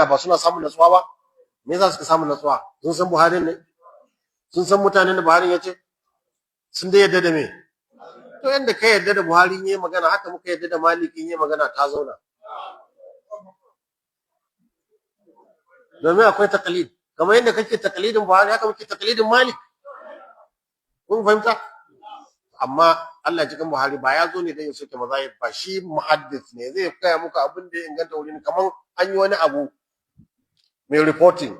Kirista ba suna samun natsuwa ba? Me yasa suka samu natsuwa? Sun san Buhari ne? Sun san mutanen da Buhari ya ce? Sun da yadda da me? To yanda ka yadda da Buhari yayi magana haka muka yadda da Maliki yayi magana ta zauna. Domin akwai taklid. Kamar yadda kake taklidin Buhari haka muke taklidin Malik. Kun fahimta? Amma Allah cikin Buhari ba ya zo ne dan ya soke mazahib ba, shi muhaddis ne zai kaya muku abin da ya inganta wurin, kamar an yi wani abu mai reporting,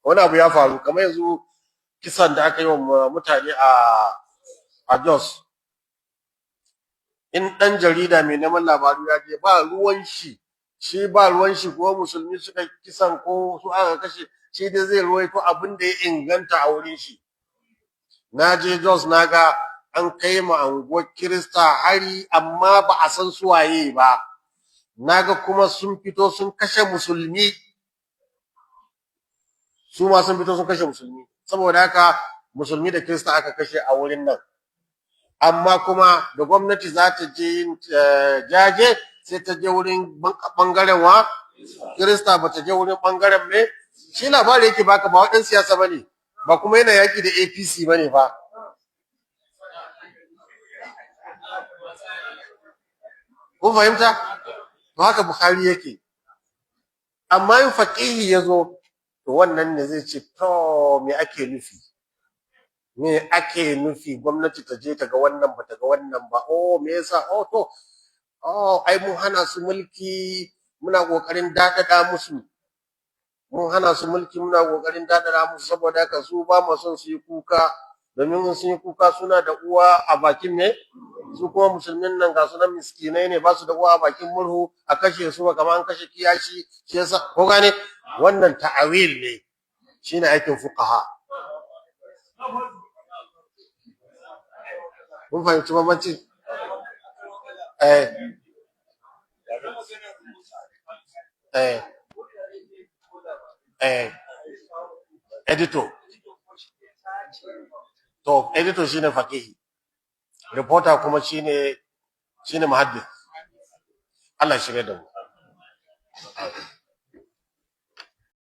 wani abu ya faru kamar yanzu kisan da aka yi wa mutane a Jos. In dan jarida mai neman labaru ya je ba ruwan shi ba ruwan shi ko musulmi suka kisan ko su aka kashe, shi dai zai ruwaito abin da ya inganta a wurin shi. Na je Jos na ga an kai ma anguwar Kirista hari amma ba a san su waye ba. Naga kuma sun fito sun kashe musulmi. Su ma sun fito sun kashe musulmi. Saboda haka musulmi da Kirista aka kashe a wurin nan. Amma kuma da gwamnati za ta je jaje sai ta je wurin bangaren wa Kirista, ba ta je wurin bangaren me. Shi labari yake baka ba wadan siyasa bane, ba kuma yana yaki da APC bane fa. Kun fahimta? To haka Bukhari yake. Amma in faqihi yazo to wannan ne zai ce to me ake nufi? Me ake nufi? Gwamnati ta je ta ga wannan ba ta ga wannan ba. Oh me yasa? Oh to ai mun hana su mulki, muna kokarin dadada musu. Mun hana su mulki, muna kokarin dadada musu, saboda haka su ba mu son su yi kuka, domin sun yi kuka suna da uwa a bakin ne. Su kuma musulmin nan ga sunan miskinai ne, ba su da uwa a bakin murhu, a kashe su kamar an kashe kiyashi. Shi yasa ko gane wannan ta'awil ne, shine aikin fuqaha. Kun fahimci bambanci? Editor. To editor shine faqihi, reporter kuma shine muhaddith. Allah shirye da mu.